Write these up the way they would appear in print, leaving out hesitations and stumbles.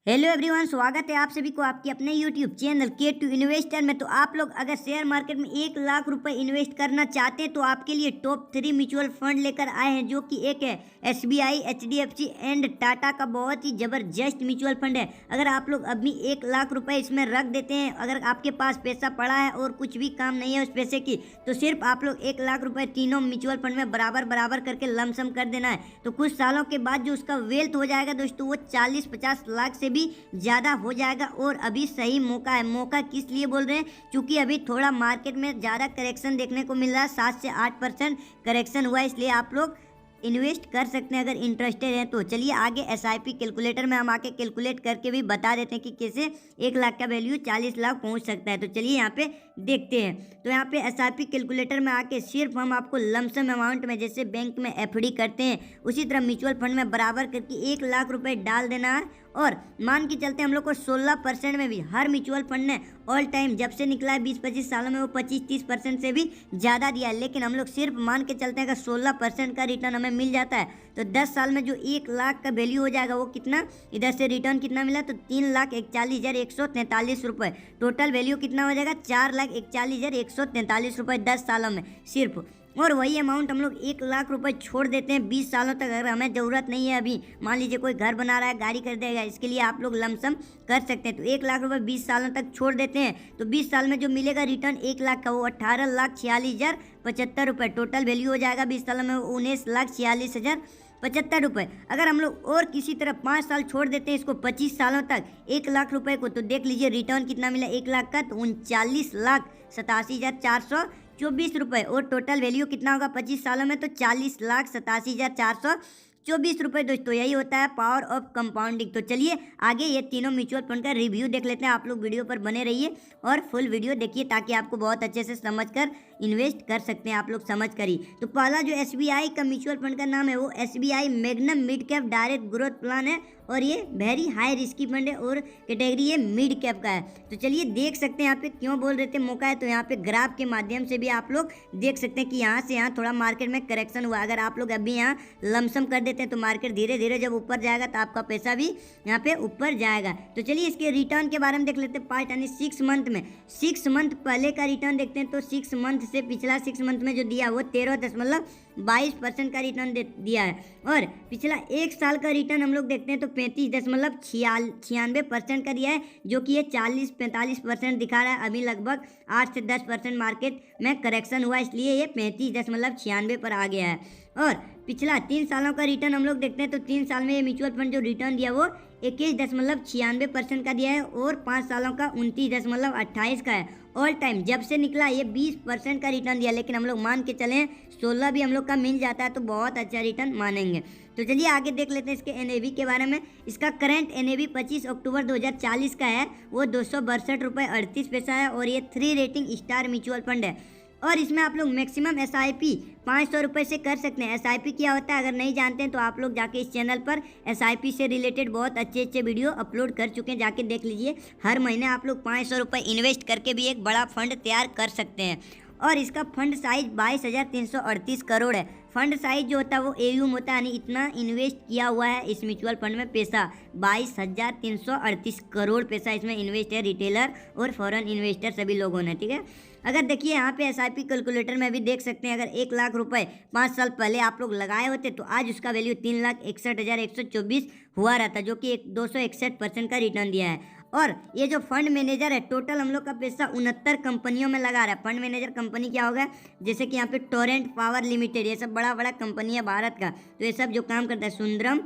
Hello everyone, स्वागत है आप सभी को आपके अपने यूट्यूब चैनल के टू इन्वेस्टर में। तो आप लोग अगर शेयर मार्केट में 1 लाख रुपए इन्वेस्ट करना चाहते हैं तो आपके लिए टॉप 3 म्यूचुअल फंड लेकर आए हैं, जो कि एक है SBI, HDFC एंड टाटा का बहुत ही ज़बरदस्त म्यूचुअल फंड है। अगर आप लोग अभी 1 लाख रुपए इसमें रख देते हैं, अगर आपके पास पैसा पड़ा है और कुछ भी काम नहीं है उस पैसे की, तो सिर्फ आप लोग 1 लाख रुपए तीनों म्यूचुअल फंड में बराबर बराबर करके लमसम कर देना है। तो कुछ सालों के बाद जो उसका वेल्थ हो जाएगा दोस्तों, वो 40-50 लाख से भी ज़्यादा हो जाएगा। और अभी सही मौका है। मौका किस लिए बोल रहे हैं? क्योंकि अभी थोड़ा मार्केट में ज़्यादा करेक्शन देखने को मिल रहा है, 7 से 8% करेक्शन हुआ है, इसलिए आप लोग इन्वेस्ट कर सकते हैं अगर इंटरेस्टेड हैं तो। चलिए आगे SIP कैलकुलेटर में हम आके कैलकुलेट करके भी बता देते हैं कि कैसे 1 लाख का वैल्यू 40 लाख पहुंच सकता है। तो चलिए यहाँ पे देखते हैं। तो यहाँ पे SIP कैलकुलेटर में आके सिर्फ हम आपको लमसम अमाउंट में, जैसे बैंक में FD करते हैं उसी तरह म्यूचुअल फंड में बराबर करके 1 लाख रुपए डाल देना है। और मान के चलते हम लोग को 16% में भी हर म्यूचुअल फंड ने ऑल टाइम जब से निकला है 20-25 सालों में वो 25-30% से भी ज़्यादा दिया है। लेकिन हम लोग सिर्फ मान के चलते हैं अगर 16% का रिटर्न हमें मिल जाता है तो 10 साल में जो 1 लाख का वैल्यू हो जाएगा वो कितना, इधर से रिटर्न कितना मिला तो 3,41,143 रुपये। टोटल वैल्यू कितना हो जाएगा 4,41,143 रुपये 10 सालों में सिर्फ। और वही अमाउंट हम लोग 1 लाख रुपए छोड़ देते हैं 20 सालों तक। अगर हमें ज़रूरत नहीं है, अभी मान लीजिए कोई घर बना रहा है, गाड़ी खरीदेगा, इसके लिए आप लोग लमसम कर सकते हैं। तो 1 लाख रुपए 20 सालों तक छोड़ देते हैं तो 20 साल में जो मिलेगा रिटर्न 1 लाख का, वो 18,46,075 रुपये टोटल वैल्यू हो जाएगा 20 सालों में, 19,46,075 रुपये। अगर हम लोग और किसी तरह 5 साल छोड़ देते हैं इसको 25 सालों तक 1 लाख रुपए को, तो देख लीजिए रिटर्न कितना मिला 1 लाख का, तो 39,87,424 रुपये। और टोटल वैल्यू कितना होगा 25 सालों में, तो 40,87,424 रुपये। दोस्तों यही होता है पावर ऑफ कंपाउंडिंग। तो चलिए आगे ये तीनों म्यूचुअल फंड का रिव्यू देख लेते हैं। आप लोग वीडियो पर बने रहिए और फुल वीडियो देखिए ताकि आपको बहुत अच्छे से समझकर इन्वेस्ट कर सकते हैं आप लोग, समझ कर ही। तो पहला जो SBI का म्यूचुअल फंड का नाम है वो SBI magnum mid cap direct growth plan है, और ये वेरी हाई रिस्की फंड है और कैटेगरी ये मिड कैप का है। तो चलिए देख सकते हैं यहाँ पे क्यों बोल रहे थे मौका है। तो यहाँ पे ग्राफ के माध्यम से भी आप लोग देख सकते हैं कि यहाँ से यहाँ थोड़ा मार्केट में करेक्शन हुआ। अगर आप लोग अभी यहाँ लमसम कर देते हैं तो मार्केट धीरे धीरे जब ऊपर जाएगा तो आपका पैसा भी यहाँ पे ऊपर जाएगा। तो चलिए इसके रिटर्न के बारे में देख लेते हैं। पार्ट यानी 6 मंथ में, 6 मंथ पहले का रिटर्न देखते हैं। तो 6 मंथ से पिछला 6 मंथ में जो दिया वो 13.22% का रिटर्न दिया है। और पिछला 1 साल का रिटर्न हम लोग देखते हैं तो 35.96% का दिया है, जो कि ये 40-45% दिखा रहा है। अभी लगभग 8 से 10% मार्केट में करेक्शन हुआ, इसलिए ये 35.96 पर आ गया है। और पिछला 3 सालों का रिटर्न हम लोग देखते हैं तो 3 साल में ये म्यूचुअल फंड जो रिटर्न दिया वो 21.96% का दिया है, और 5 सालों का 29.28 का है। ऑल टाइम जब से निकला ये 20% का रिटर्न दिया, लेकिन हम लोग मान के चलें 16 भी हम लोग का मिल जाता है तो बहुत अच्छा रिटर्न मानेंगे। तो चलिए आगे देख लेते हैं इसके NAV के बारे में। इसका करंट NAV 25 अक्टूबर 2040 का है, वो 262 रुपये 38 पैसा है, और ये 3 रेटिंग स्टार म्यूचुअल फंड है। और इसमें आप लोग मैक्सिमम SIP 500 रुपये से कर सकते हैं। SIP क्या होता है अगर नहीं जानते हैं तो आप लोग जाके इस चैनल पर SIP से रिलेटेड बहुत अच्छे अच्छे वीडियो अपलोड कर चुके हैं, जाके देख लीजिए। हर महीने आप लोग 500 रुपये इन्वेस्ट करके भी एक बड़ा फंड तैयार कर सकते हैं। और इसका फंड साइज 22,338 करोड़ है। फंड साइज जो होता है वो AUM होता है, यानी इतना इन्वेस्ट किया हुआ है इस म्यूचुअल फंड में पैसा, 22,338 करोड़ पैसा इसमें इन्वेस्ट है रिटेलर और फॉरेन इन्वेस्टर सभी लोगों ने, ठीक है। अगर देखिए यहाँ पे SIP कैलकुलेटर में भी देख सकते हैं, अगर 1 लाख रुपए 5 साल पहले आप लोग लगाए होते तो आज उसका वैल्यू 3,61,124 हुआ रहता, जो कि 261% का रिटर्न दिया है। और ये जो फंड मैनेजर है टोटल हम लोग का पैसा 69 कंपनियों में लगा रहा है। फंड मैनेजर कंपनी क्या होगा, जैसे कि यहाँ पे टोरेंट पावर लिमिटेड, ये सब बड़ा बड़ा कंपनी है भारत का, तो ये सब जो काम करता है। सुंदरम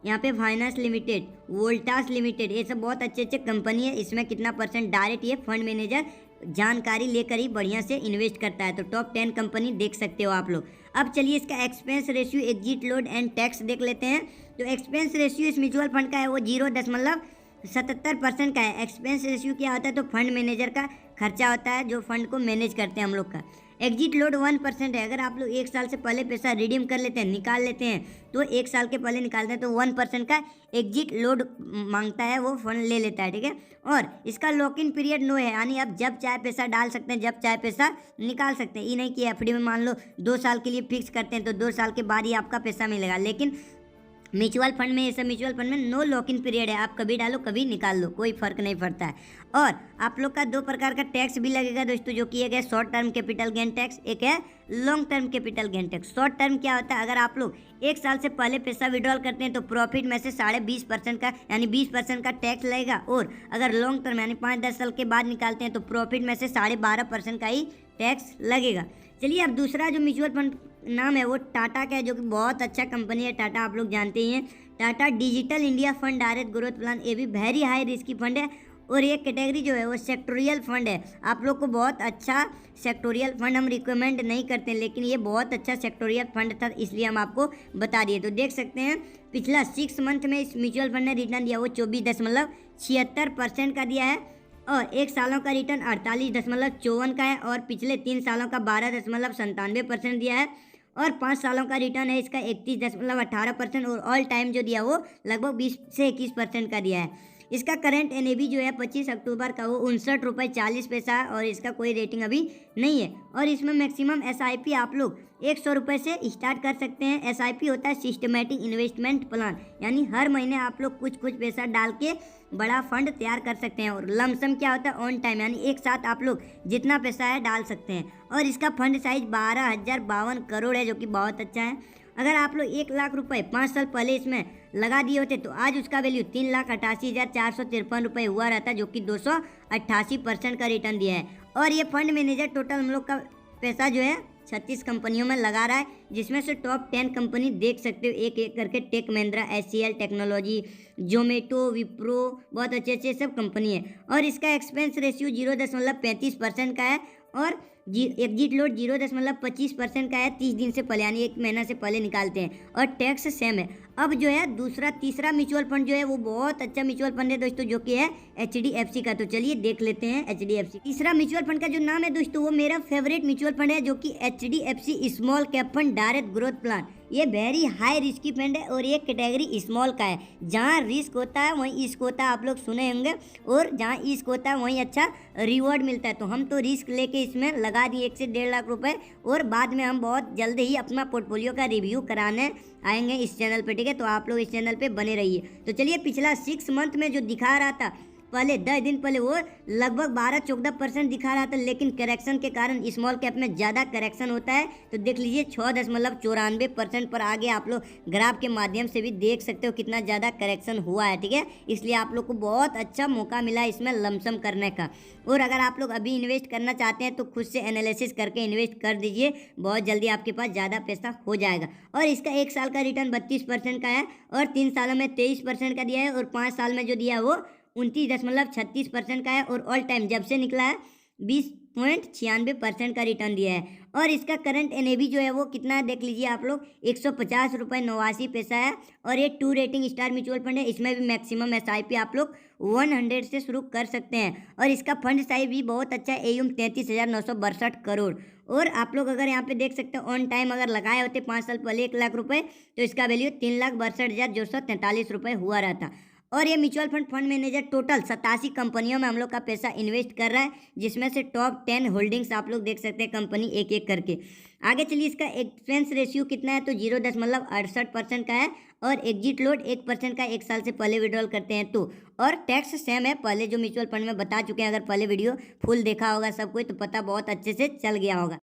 यहाँ पे फाइनेंस लिमिटेड, वोल्टास लिमिटेड, ये सब बहुत अच्छे अच्छे कंपनी है। इसमें कितना % डायरेक्ट ये फंड मैनेजर जानकारी लेकर ही बढ़िया से इन्वेस्ट करता है। तो टॉप 10 कंपनी देख सकते हो आप लोग। अब चलिए इसका expense ratio, exit load and tax देख लेते हैं। तो एक्सपेंस रेशियो इस म्यूचुअल फंड का है वो 0.77% का है। एक्सपेंस रेशियो क्या होता है, तो फंड मैनेजर का खर्चा होता है जो फंड को मैनेज करते हैं हम लोग का। एग्जिट लोड 1% है। अगर आप लोग 1 साल से पहले पैसा रिडीम कर लेते हैं, निकाल लेते हैं, तो 1 साल के पहले निकालते हैं तो 1% का एग्जिट लोड मांगता है, वो फंड ले लेता है, ठीक है। और इसका लॉक इन पीरियड नो है, यानी आप जब चाहे पैसा डाल सकते हैं, जब चाहे पैसा निकाल सकते हैं। ये नहीं कि FD में मान लो 2 साल के लिए फिक्स करते हैं तो 2 साल के बाद ही आपका पैसा मिलेगा, लेकिन म्यूचुअल फंड में, ये सब म्यूचुअल फंड में नो लॉक इन पीरियड है, आप कभी डालो कभी निकाल लो, कोई फर्क नहीं पड़ता है। और आप लोग का 2 प्रकार का टैक्स भी लगेगा दोस्तों, जो कि एक है short term capital gain tax, एक है long term capital gain tax. Short term क्या होता है, अगर आप लोग 1 साल से पहले पैसा विड्रॉल करते हैं तो प्रॉफिट में से 20.5% का यानी 20% का टैक्स लगेगा, और अगर लॉन्ग टर्म यानी 5-10 साल के बाद निकालते हैं तो प्रॉफिट में से 12.5% का ही टैक्स लगेगा। चलिए अब दूसरा जो म्यूचुअल फंड नाम है वो टाटा का है, जो कि बहुत अच्छा कंपनी है टाटा, आप लोग जानते ही हैं। Tata digital India fund direct growth plan, ये भी वेरी हाई रिस्की फंड है, और ये कैटेगरी जो है वो सेक्टोरियल फंड है। आप लोग को बहुत अच्छा सेक्टोरियल फंड हम रिकमेंड नहीं करते, लेकिन ये बहुत अच्छा सेक्टोरियल फंड था, इसलिए हम आपको बता दिए। तो देख सकते हैं पिछला 6 मंथ में इस म्यूचुअल फंड ने रिटर्न दिया वो 24.76% का दिया है, और 1 सालों का रिटर्न 48.54 का है, और पिछले 3 सालों का 12.97% दिया है, और 5 सालों का रिटर्न है इसका 31.18%, और ऑल टाइम जो दिया वो लगभग 20 से 21% का दिया है। इसका करंट एनएवी जो है 25 अक्टूबर का वो 59.40 रुपये है, और इसका कोई रेटिंग अभी नहीं है। और इसमें मैक्सिमम एसआईपी आप लोग 100 रुपये से स्टार्ट कर सकते हैं। एसआईपी होता है सिस्टमेटिक इन्वेस्टमेंट प्लान, यानी हर महीने आप लोग कुछ कुछ पैसा डाल के बड़ा फंड तैयार कर सकते हैं। और लमसम क्या होता है, ऑन टाइम, यानी एक साथ आप लोग जितना पैसा है डाल सकते हैं। और इसका फंड साइज 12,052 करोड़ है, जो कि बहुत अच्छा है। अगर आप लोग 1 लाख रुपए 5 साल पहले इसमें लगा दिए होते तो आज उसका वैल्यू 3,88,453 रुपये हुआ रहता, जो कि 288% का रिटर्न दिया है। और ये फंड मैनेजर टोटल हम लोग का पैसा जो है 36 कंपनियों में लगा रहा है, जिसमें से टॉप 10 कंपनी देख सकते हो एक एक करके, Tech Mahindra, HCL technology, Zomato, Wipro, बहुत अच्छे अच्छे सब कंपनी है। और इसका एक्सपेंस रेशियो 0.35% का है, और एग्जिट लोड 0.25% का है, 30 दिन से पहले यानी 1 महीना से पहले निकालते हैं, और टैक्स सेम है। अब जो है तीसरा म्यूचुअल फंड जो है वो बहुत अच्छा म्यूचुअल फंड है दोस्तों, जो कि है एचडीएफसी का। तो चलिए देख लेते हैं एचडीएफसी। तीसरा म्यूचुअल फंड का जो नाम है दोस्तों वो मेरा फेवरेट म्यूचुअल फंड है, जो कि HDFC small cap fund direct growth plan. ये वेरी हाई रिस्की फंड है, और ये कैटेगरी स्मॉल का है। जहाँ रिस्क होता है वहीं इश्क होता है, आप लोग सुने होंगे, और जहाँ इश्क होता है वहीं अच्छा रिवॉर्ड मिलता है। तो हम तो रिस्क लेके इसमें लगा दिए 1 से 1.5 लाख रुपए, और बाद में हम बहुत जल्द ही अपना पोर्टफोलियो का रिव्यू कराने आएंगे इस चैनल पे, ठीक है। तो आप लोग इस चैनल पे बने रहिए। तो चलिए पिछला 6 मंथ में जो दिखा रहा था पहले 10 दिन पहले, वो लगभग 12-14% दिखा रहा था, लेकिन करेक्शन के कारण स्मॉल कैप में ज़्यादा करेक्शन होता है। तो देख लीजिए 6.94% पर आ गया। आप लोग ग्राफ के माध्यम से भी देख सकते हो कितना ज़्यादा करेक्शन हुआ है, ठीक है। इसलिए आप लोग को बहुत अच्छा मौका मिला इसमें लमसम करने का। और अगर आप लोग अभी इन्वेस्ट करना चाहते हैं तो खुद से एनालिसिस करके इन्वेस्ट कर दीजिए, बहुत जल्दी आपके पास ज़्यादा पैसा हो जाएगा। और इसका 1 साल का रिटर्न 32% का है, और 3 सालों में 23% का दिया है, और 5 साल में जो दिया है वो 29.36% का है, और ऑल टाइम जब से निकला है 20.96% का रिटर्न दिया है। और इसका करंट एनएवी जो है वो कितना है देख लीजिए आप लोग, 150.89 रुपये है, और ये 2 रेटिंग स्टार म्यूचुअल फंड है। इसमें भी मैक्सिमम एसआईपी आप लोग 100 से शुरू कर सकते हैं, और इसका फंड साइज भी बहुत अच्छा है, एयूम 33,962 करोड़। और आप लोग अगर यहाँ पे देख सकते हो ऑन टाइम अगर लगाए होते 5 साल पहले 1 लाख रुपए, तो इसका वैल्यू 3,62,243 रुपये हुआ रहता। और ये म्यूचुअल फंड मैनेजर टोटल 87 कंपनियों में हम लोग का पैसा इन्वेस्ट कर रहा है, जिसमें से टॉप 10 होल्डिंग्स आप लोग देख सकते हैं कंपनी एक एक करके। आगे चलिए इसका एक्सपेंस रेशियो कितना है, तो 0.68% का है, और एग्जिट लोड 1% का 1 साल से पहले विड्रॉल करते हैं तो। और टैक्स सेम है, पहले जो म्यूचुअल फंड में बता चुके हैं, अगर पहले वीडियो फुल देखा होगा सब कोई तो पता बहुत अच्छे से चल गया होगा।